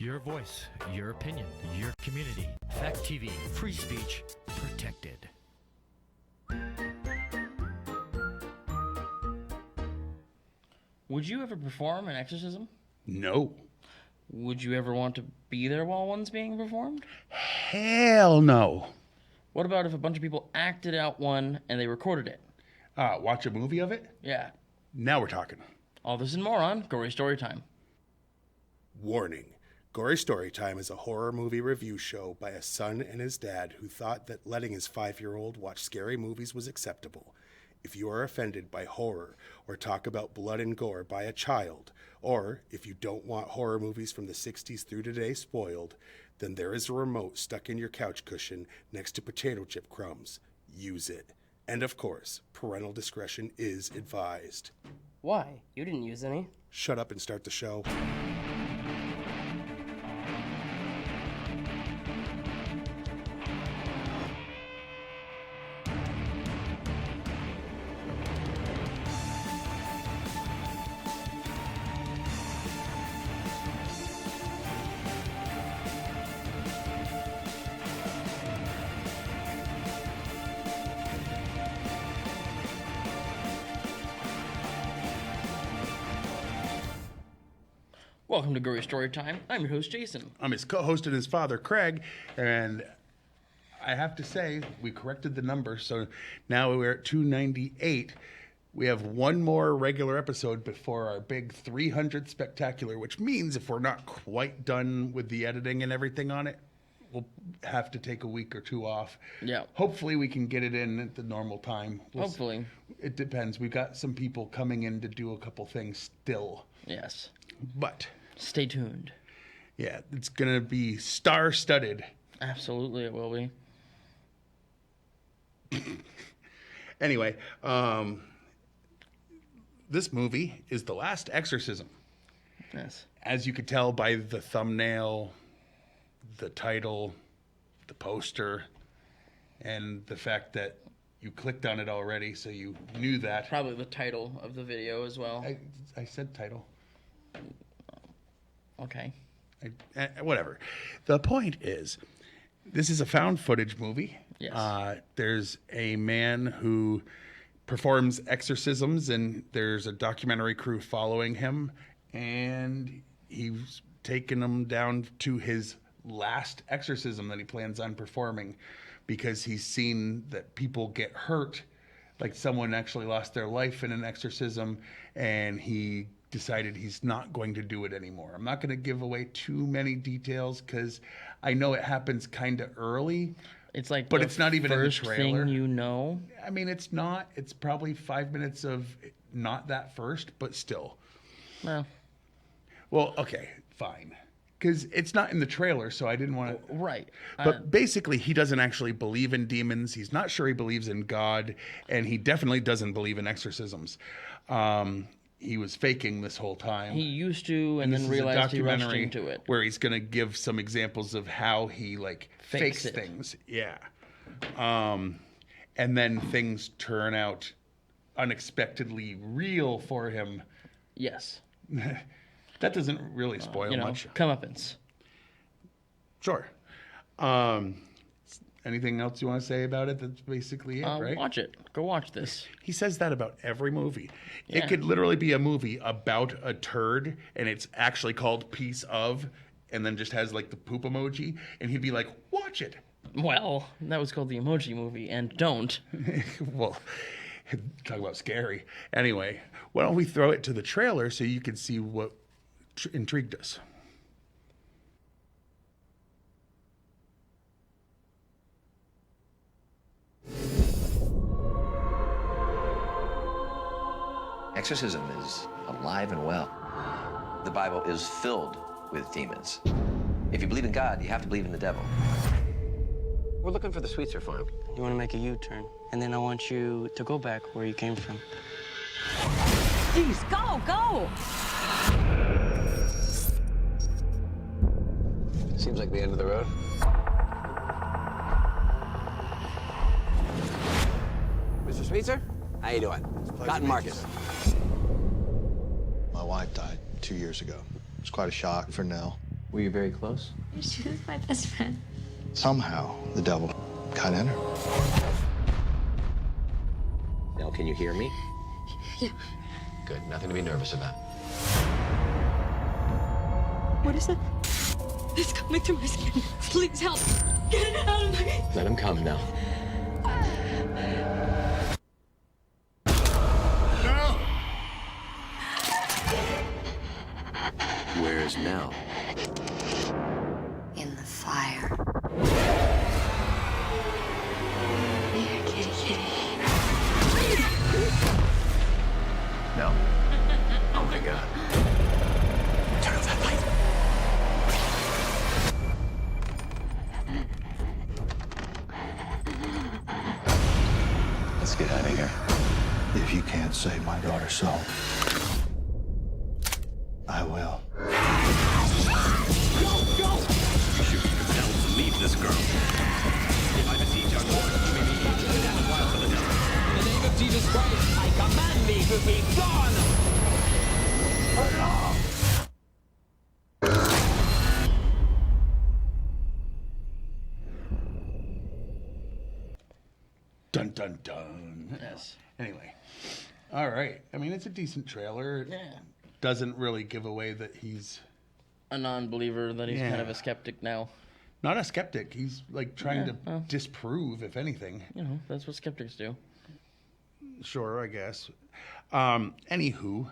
Your voice, your opinion, your community. Fact TV, free speech, protected. Would you ever perform an exorcism? No. Would you ever want to be there while one's being performed? Hell no. What about if a bunch of people acted out one and they recorded it? Watch a movie of it? Yeah. Now we're talking. All this and more on Gory Storytime. Warning. Gory Storytime is a horror movie review show by a son and his dad who thought that letting his 5-year-old watch scary movies was acceptable. If you are offended by horror or talk about blood and gore by a child, or if you don't want horror movies from the 60s through today spoiled, then there is a remote stuck in your couch cushion next to potato chip crumbs. Use it. And of course, parental discretion is advised. Why? You didn't use any. Shut up and start the show. Welcome to Gory Storytime. I'm your host, Jason. I'm his co-host and his father, Craig, and I have to say, we corrected the number, so now we're at 298. We have one more regular episode before our big 300 spectacular, which means if we're not quite done with the editing and everything on it, we'll have to take a week or two off. Yeah. Hopefully we can get it in at the normal time. Hopefully. It depends. We've got some people coming in to do a couple things still. Yes. But stay tuned. yeah, it's going to be star-studded. Absolutely, it will be. Anyway, this movie is The Last Exorcism. Yes. As you could tell by the thumbnail, the title, the poster, and the fact that you clicked on it already, so you knew that. Probably the title of the video as well. I said title. Okay. Whatever. The point is, this is a found footage movie. Yes. There's a man who performs exorcisms, and there's a documentary crew following him, and he's taken them down to his last exorcism that he plans on performing because he's seen that people get hurt, like someone actually lost their life in an exorcism, and he decided he's not going to do it anymore. I'm not going to give away too many details because I know it happens kind of early. It's like, but it's not even in the first trailer. thing you know. I mean, it's not. It's probably 5 minutes of not that first, but still. Well, okay, fine. Because it's not in the trailer, so I didn't want to. Right. But basically, he doesn't actually believe in demons. He's not sure he believes in God, and he definitely doesn't believe in exorcisms. He was faking this whole time. He used to, and then realized he rushed into it. Where he's going to give some examples of how he fakes it. things. Yeah. And then things turn out unexpectedly real for him. Yes. That doesn't really spoil much. Comeuppance. Sure. Anything else you want to say about it? That's basically it, right? Watch it. Go watch this. He says that about every movie. Yeah. It could literally be a movie about a turd, and it's actually called Piece of, and then just has like the poop emoji, and he'd be like, watch it. Well, that was called the Emoji Movie, and don't. Well, talk about scary. Anyway, why don't we throw it to the trailer so you can see what intrigued us. Exorcism is alive and well. The Bible is filled with demons. If you believe in God, you have to believe in the devil. We're looking for the Sweetser farm. You want to make a U-turn, and then I want you to go back where you came from. Jeez, go! Seems like the end of the road. Mr. Sweetser, how you doing? Cotton Marcus. My wife died 2 years ago. It was quite a shock for Nell. Were you very close? She was my best friend. Somehow, the devil got in her. Now, can you hear me? Yeah. Good. Nothing to be nervous about. What is it? It's coming through my skin. Please help. Get it out of my... Let him come now. Where is Nell? In the fire. Here, kitty, kitty. Nell. Oh my God. Turn off that light. Let's get out of here. If you can't save my daughter's soul, I will. Leave this girl. If I beseech our Lord, you may be healed and down wild for the devil. In the name of Jesus Christ, I command thee to be gone! Dun, dun, dun. Yes. Anyway. All right. I mean, it's a decent trailer. It doesn't really give away that he's A non-believer, that he's kind of a skeptic now. not a skeptic. He's like trying to disprove, if anything. You know, that's what skeptics do. Sure, I guess. Anywho,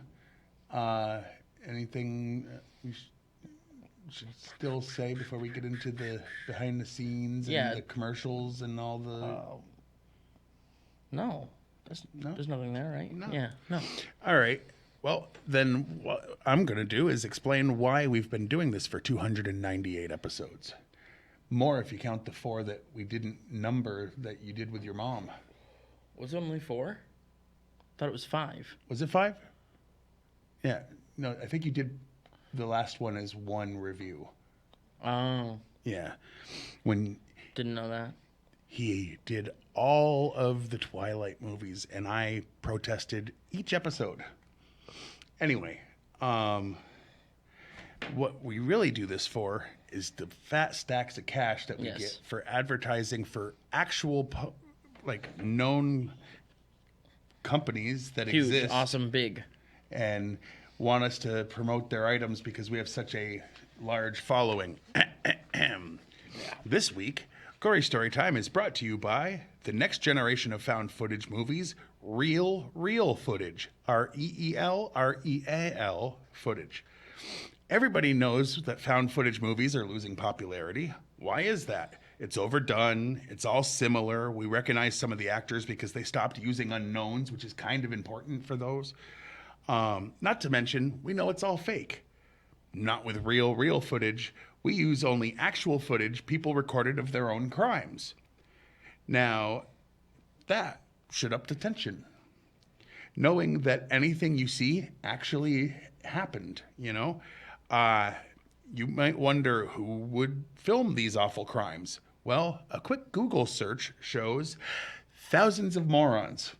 anything we should still say before we get into the behind the scenes and the commercials and all the... No. There's nothing there, right? No. Yeah, no. All right. Well, then what I'm going to do is explain why we've been doing this for 298 episodes. More if you count the 4 that we didn't number that you did with your mom. Was it only 4? Thought it was 5. Was it 5? Yeah. No, I think you did the last one as 1 review. Oh. Yeah. When Didn't know that. he did all of the Twilight movies, and I protested each episode. Anyway, what we really do this for is the fat stacks of cash that we get for advertising for actual, known companies that Huge, exist. awesome, big. And want us to promote their items because we have such a large following. This week, Gory Story Time is brought to you by the next generation of found footage movies, Real Footage. REEL footage. Everybody knows that found footage movies are losing popularity. Why is that? It's overdone. It's all similar. We recognize some of the actors because they stopped using unknowns, which is kind of important for those. Not to mention, we know it's all fake. Not with real footage. We use only actual footage people recorded of their own crimes. Now, that should up the tension. Knowing that anything you see actually happened, you know? You might wonder who would film these awful crimes. Well, a quick Google search shows thousands of morons.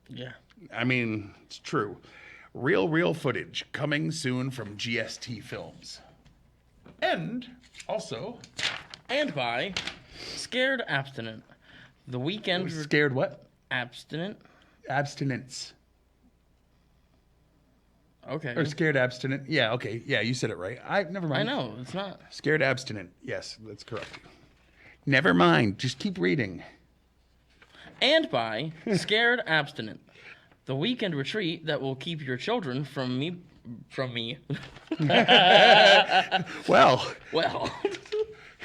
Yeah. I mean, it's true. Real footage coming soon from GST Films. And also... And by Scared Abstinent. The weekend... Scared what? Abstinent. Abstinence. Okay. Or scared abstinent. Yeah, okay. Yeah, you said it right. Never mind. I know, it's not. Scared abstinent. Yes, that's correct. Never mind. Just keep reading. And by Scared Abstinent. The weekend retreat that will keep your children from me. Well,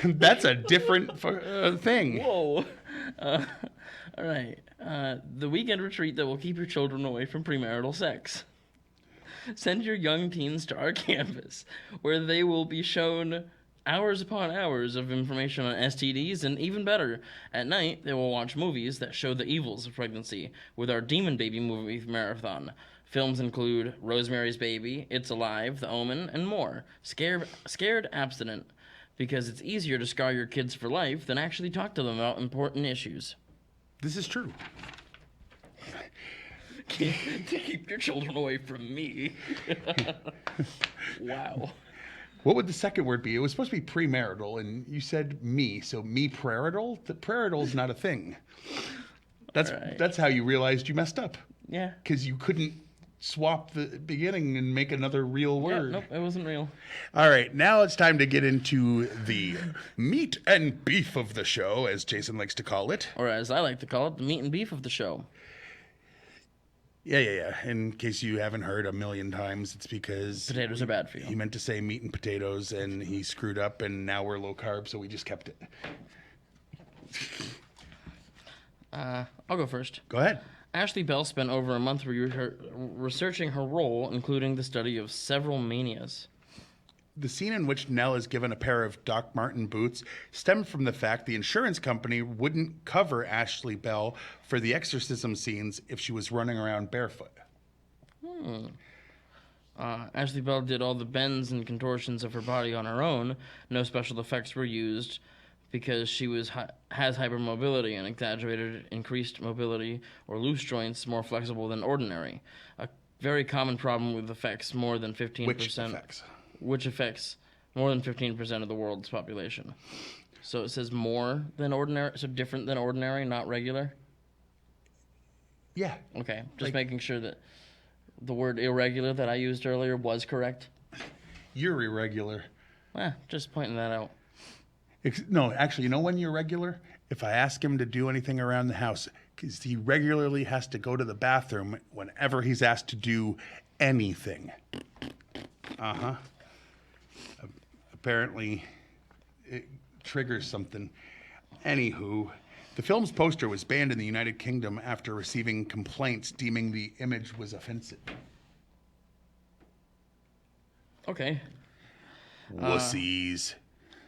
that's a different thing. Whoa. All right. The weekend retreat that will keep your children away from premarital sex. Send your young teens to our campus, where they will be shown hours upon hours of information on STDs, and even better, at night they will watch movies that show the evils of pregnancy with our Demon Baby movie marathon. Films include Rosemary's Baby, It's Alive, The Omen, and more. Scared Abstinent, because it's easier to scar your kids for life than actually talk to them about important issues. This is true. To keep your children away from me. Wow. What would the second word be? It was supposed to be premarital, and you said me, so me prarital? The prarital is not a thing. That's how you realized you messed up. Yeah. Because you couldn't swap the beginning and make another real word. Nope, it wasn't real. All right, now it's time to get into the meat and beef of the show, as Jason likes to call it. Or as I like to call it, the meat and beef of the show. Yeah. In case you haven't heard a million times, it's because... Potatoes are bad for you. He meant to say meat and potatoes, and he screwed up, and now we're low carb, so we just kept it. I'll go first. Go ahead. Ashley Bell spent over a month researching her role, including the study of several manias. The scene in which Nell is given a pair of Doc Marten boots stemmed from the fact the insurance company wouldn't cover Ashley Bell for the exorcism scenes if she was running around barefoot. Ashley Bell did all the bends and contortions of her body on her own. No special effects were used because she has hypermobility and exaggerated increased mobility or loose joints more flexible than ordinary. A very common problem with effects more than 15%. Which affects more than 15% of the world's population. So it says more than ordinary, so different than ordinary, not regular? Yeah. Okay, just making sure that the word irregular that I used earlier was correct. You're irregular. Just pointing that out. No, actually, you know when you're regular? If I ask him to do anything around the house, because he regularly has to go to the bathroom whenever he's asked to do anything. Apparently, it triggers something. Anywho, the film's poster was banned in the United Kingdom after receiving complaints deeming the image was offensive. Okay. Wussies.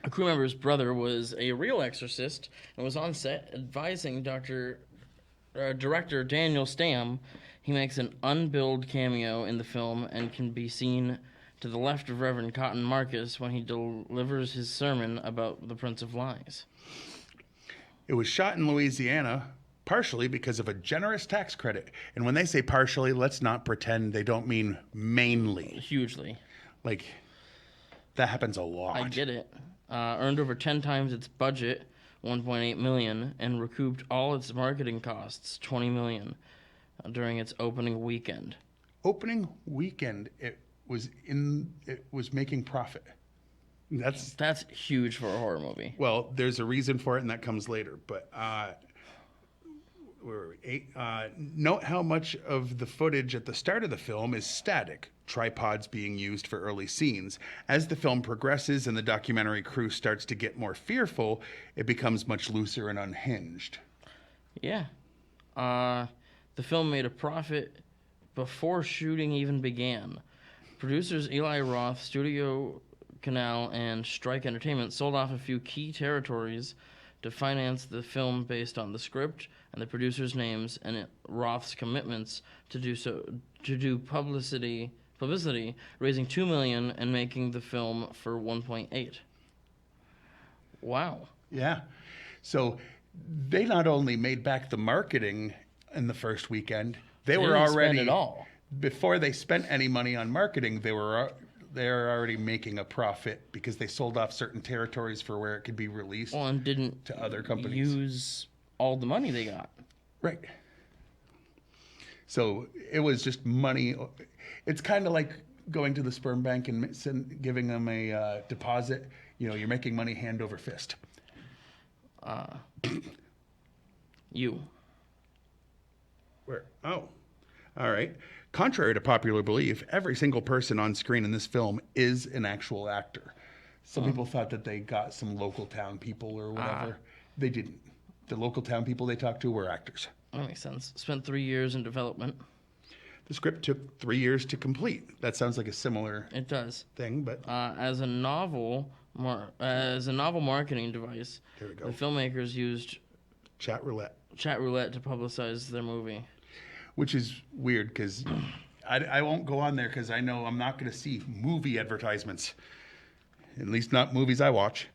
A crew member's brother was a real exorcist and was on set advising director Daniel Stamm. He makes an unbilled cameo in the film and can be seen to the left of Reverend Cotton Marcus when he delivers his sermon about the Prince of Lies. It was shot in Louisiana, partially because of a generous tax credit. And when they say partially, let's not pretend they don't mean mainly. Hugely. Like, that happens a lot. I get it. Earned over 10 times its budget, $1.8 million, and recouped all its marketing costs, $20 million, during its opening weekend. Opening weekend, it was making profit. That's huge for a horror movie. Well, there's a reason for it, and that comes later. But where were we? Note how much of the footage at the start of the film is static, tripods being used for early scenes. As the film progresses and the documentary crew starts to get more fearful, it becomes much looser and unhinged. Yeah. The film made a profit before shooting even began. Producers Eli Roth, Studio Canal, and Strike Entertainment sold off a few key territories to finance the film based on the script and the producers' names and Roth's commitments to do publicity, raising $2 million and making the film for $1.8. Wow. Yeah. So they not only made back the marketing in the first weekend, they were already spend it all. Before they spent any money on marketing, they're already making a profit because they sold off certain territories for where it could be released. Well, and didn't to other companies use all the money they got. Right. So it was just money. It's kind of like going to the sperm bank and giving them a deposit. You know, you're making money hand over fist. You. Where? Oh, all right. Contrary to popular belief, every single person on screen in this film is an actual actor. Some people thought that they got some local town people or whatever. They didn't. The local town people they talked to were actors. That makes sense. Spent 3 years in development. The script took 3 years to complete. That sounds like a similar It does. thing, but As a novel marketing device, There we go. the filmmakers used chat roulette. chat roulette to publicize their movie. Which is weird because I won't go on there because I know I'm not going to see movie advertisements. At least not movies I watch.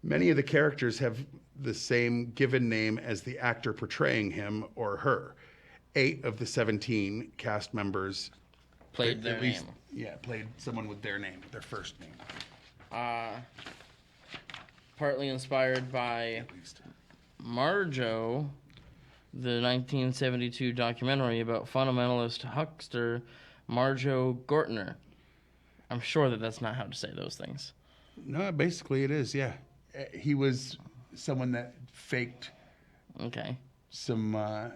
Many of the characters have the same given name as the actor portraying him or her. 8 of the 17 cast members played their name. Yeah, played someone with their name, their first name. Partly inspired by Marjo, the 1972 documentary about fundamentalist huckster Marjo Gortner. I'm sure that that's not how to say those things. No, basically it is, yeah. He was someone that faked some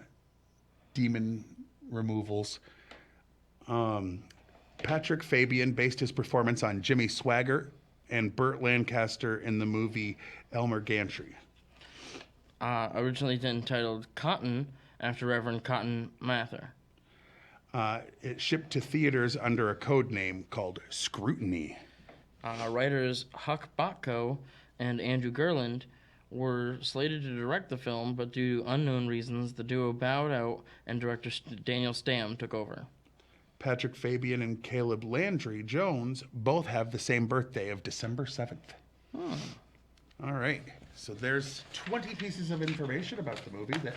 demon removals. Patrick Fabian based his performance on Jimmy Swaggart and Burt Lancaster in the movie Elmer Gantry. Originally entitled Cotton, after Reverend Cotton Mather. It shipped to theaters under a code name called Scrutiny. Writers Huck Botko and Andrew Gerland were slated to direct the film, but due to unknown reasons, the duo bowed out and director Daniel Stamm took over. Patrick Fabian and Caleb Landry Jones both have the same birthday of December 7th. All right. So there's 20 pieces of information about the movie that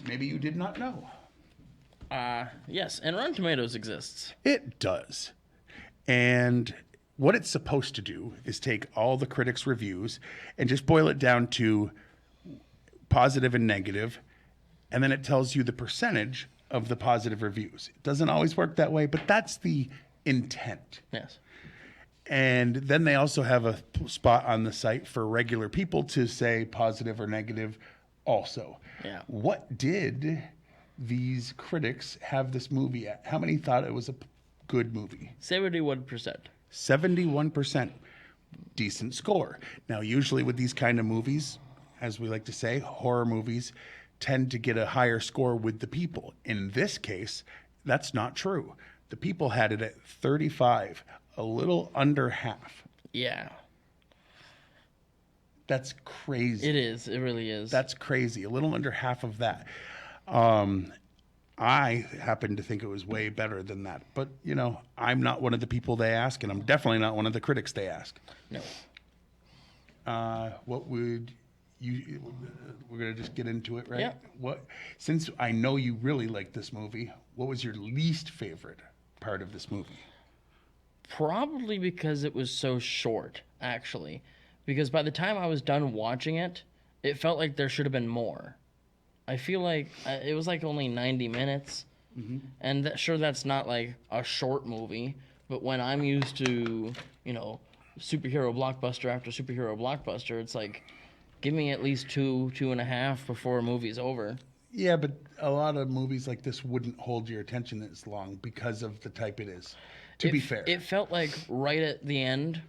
maybe you did not know. Yes, and Rotten Tomatoes exists. It does. And what it's supposed to do is take all the critics' reviews and just boil it down to positive and negative, and then it tells you the percentage of the positive reviews. It doesn't always work that way, but that's the intent. Yes. And then they also have a spot on the site for regular people to say positive or negative also. Yeah. What did these critics have this movie at? How many thought it was a good movie? 71%. 71%. Decent score. Now, usually with these kind of movies, as we like to say, horror movies tend to get a higher score with the people. In this case, that's not true. The people had it at 35, a little under half. Yeah. That's crazy. It is. It really is. That's crazy. A little under half of that. I happen to think it was way better than that. But, you know, I'm not one of the people they ask, and I'm definitely not one of the critics they ask. No. What would you... We're going to just get into it, right? Yeah. Since I know you really like this movie, what was your least favorite part of this movie? Probably because it was so short, actually. Because by the time I was done watching it, it felt like there should have been more. I feel like it was like only 90 minutes. Mm-hmm. And sure, that's not like a short movie. But when I'm used to, you know, superhero blockbuster after superhero blockbuster, it's like, give me at least 2.5 before a movie's over. Yeah, but a lot of movies like this wouldn't hold your attention this long because of the type it is. To be fair, it felt like right at the end,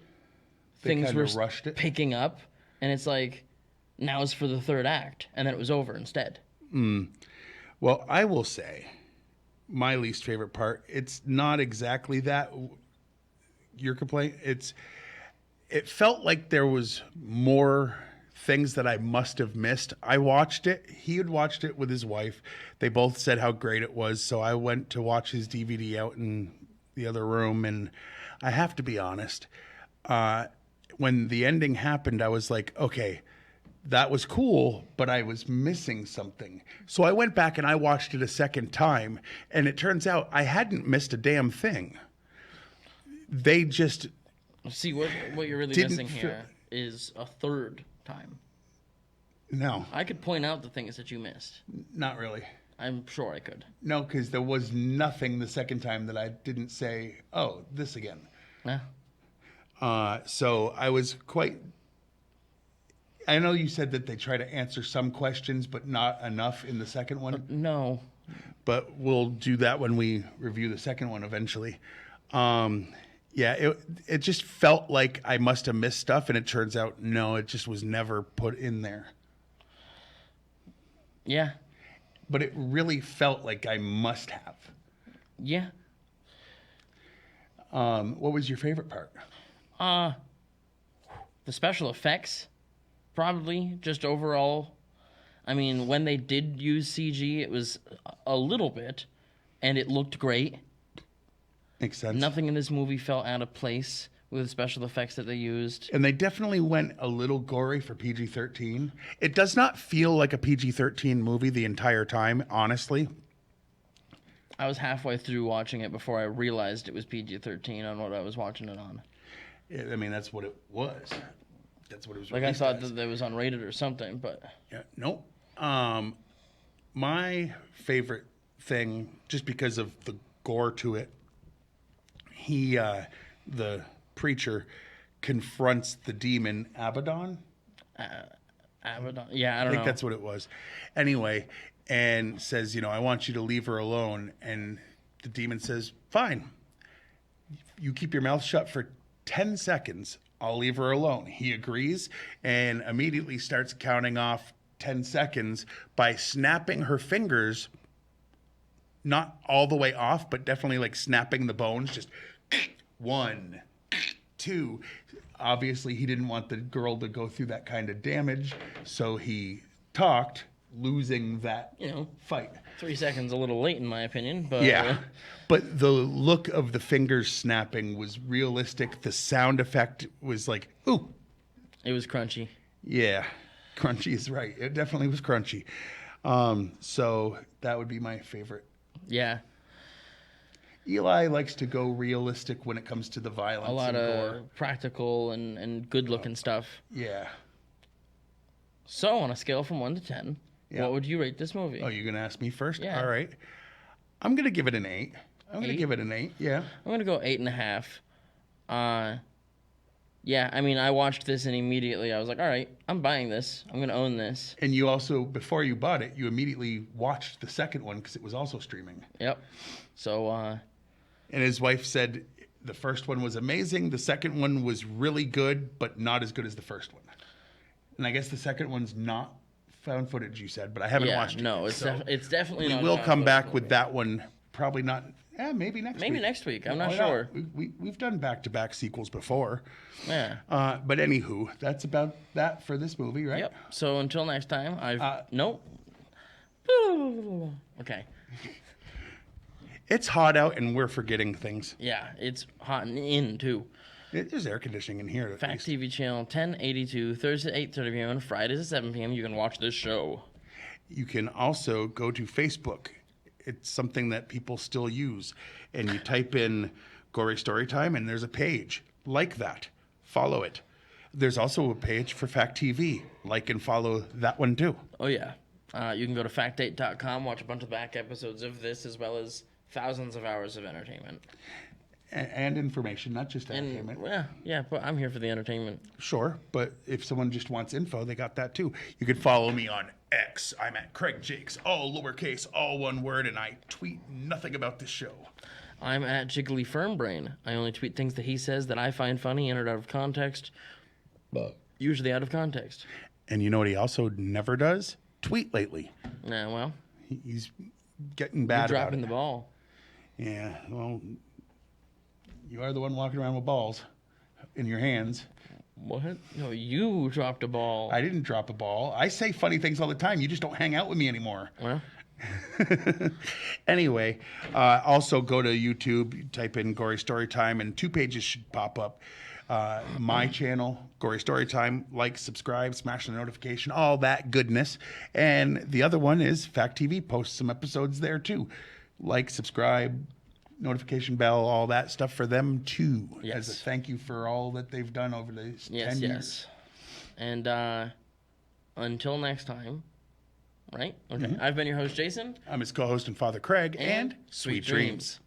things were rushed it. Picking up, and it's like, now it's for the third act, and then it was over instead. Well, I will say, my least favorite part, it's not exactly that, your complaint. It felt like there was more things that I must have missed. I watched it. He had watched it with his wife. They both said how great it was, so I went to watch his DVD out in the other room, and I have to be honest, when the ending happened, I was like, okay, that was cool, but I was missing something. So I went back and I watched it a second time, and it turns out I hadn't missed a damn thing. They just... See, what you're really missing here is a third time. No. I could point out the things that you missed. Not really. I'm sure I could. No, because there was nothing the second time that I didn't say, oh, this again. Yeah. So I was quite... I know you said that they try to answer some questions, but not enough in the second one. No. But we'll do that when we review the second one eventually. Yeah, it just felt like I must have missed stuff, and it turns out, no, it just was never put in there. Yeah. But it really felt like I must have. Yeah. What was your favorite part? The special effects, probably, just overall. I mean, when they did use CG, it was a little bit, and it looked great. Makes sense. Nothing in this movie felt out of place with the special effects that they used. And they definitely went a little gory for PG-13. It does not feel like a PG-13 movie the entire time, honestly. I was halfway through watching it before I realized it was PG-13 on what I was watching it on. I mean, that's what it was. That's what it was. Like I thought that it was unrated or something, but yeah, nope. My favorite thing, just because of the gore to it, the preacher confronts the demon Abaddon. Abaddon. Yeah, I I don't think know. that's what it was. Anyway, and says, I want you to leave her alone. And the demon says, fine. You keep your mouth shut for 10 seconds. I'll leave her alone. He agrees and immediately starts counting off 10 seconds by snapping her fingers, not all the way off, but definitely like snapping the bones, just 1, 2. Obviously, he didn't want the girl to go through that kind of damage, so he talked, losing that fight. 3 seconds a little late in my opinion, but yeah. But the look of the fingers snapping was realistic. The sound effect was like, ooh. It was crunchy. Yeah, crunchy is right. It definitely was crunchy. So that would be my favorite. Yeah. Eli likes to go realistic when it comes to the violence. A lot and of gore. practical and good-looking stuff. Yeah. So, on a scale from 1 to 10, what would you rate this movie? Oh, you're going to ask me first? Yeah. All right. I'm going to give it an 8. I'm going to give it an 8, yeah. I'm going to go 8.5. Yeah, I mean, I watched this and immediately I was like, all right, I'm buying this. I'm going to own this. And you also, before you bought it, you immediately watched the second one because it was also streaming. Yep. So, and his wife said the first one was amazing. The second one was really good, but not as good as the first one. And I guess the second one's not found footage, you said, but I haven't watched it. No, yet, it's definitely not. We will found come footage back movie. with that one. Probably not. Maybe next week. Maybe next week. I'm not Why sure. We've done back-to-back sequels before. Yeah. But anywho, that's about that for this movie, right? Yep. So until next time, nope. Okay. It's hot out and we're forgetting things. Yeah, it's hot and in too. There's air conditioning in here. Fact TV channel 1082, Thursday at 8:30 p.m. and Fridays at 7 p.m. You can watch this show. You can also go to Facebook. It's something that people still use. And you type in Gory Storytime and there's a page like that. Follow it. There's also a page for Fact TV. Like and follow that one too. Oh, yeah. You can go to fact8.com, watch a bunch of back episodes of this, as well as thousands of hours of entertainment. And information, not just entertainment. Yeah, but I'm here for the entertainment. Sure, but if someone just wants info, they got that too. You can follow me on X. I'm at Craig Jakes, all lowercase, all one word, and I tweet nothing about this show. I'm at Jiggly Firmbrain. I only tweet things that he says that I find funny, entered out of context, usually out of context. And you know what he also never does? Tweet lately. Nah, well. He's getting bad You're about dropping it. the ball. Yeah, well, you are the one walking around with balls in your hands. What? No, you dropped a ball. I didn't drop a ball. I say funny things all the time. You just don't hang out with me anymore. Well. Anyway, also go to YouTube, type in Gory Storytime, and 2 pages should pop up. My channel, Gory Storytime, like, subscribe, smash the notification, all that goodness. And the other one is Fact TV, post some episodes there too. Like, subscribe, notification bell, all that stuff for them too. Yes. As a thank you for all that they've done over these 10 years. Yes. And until next time, right? Okay. I've been your host, Jason. I'm his co-host and father, Craig, and sweet dreams.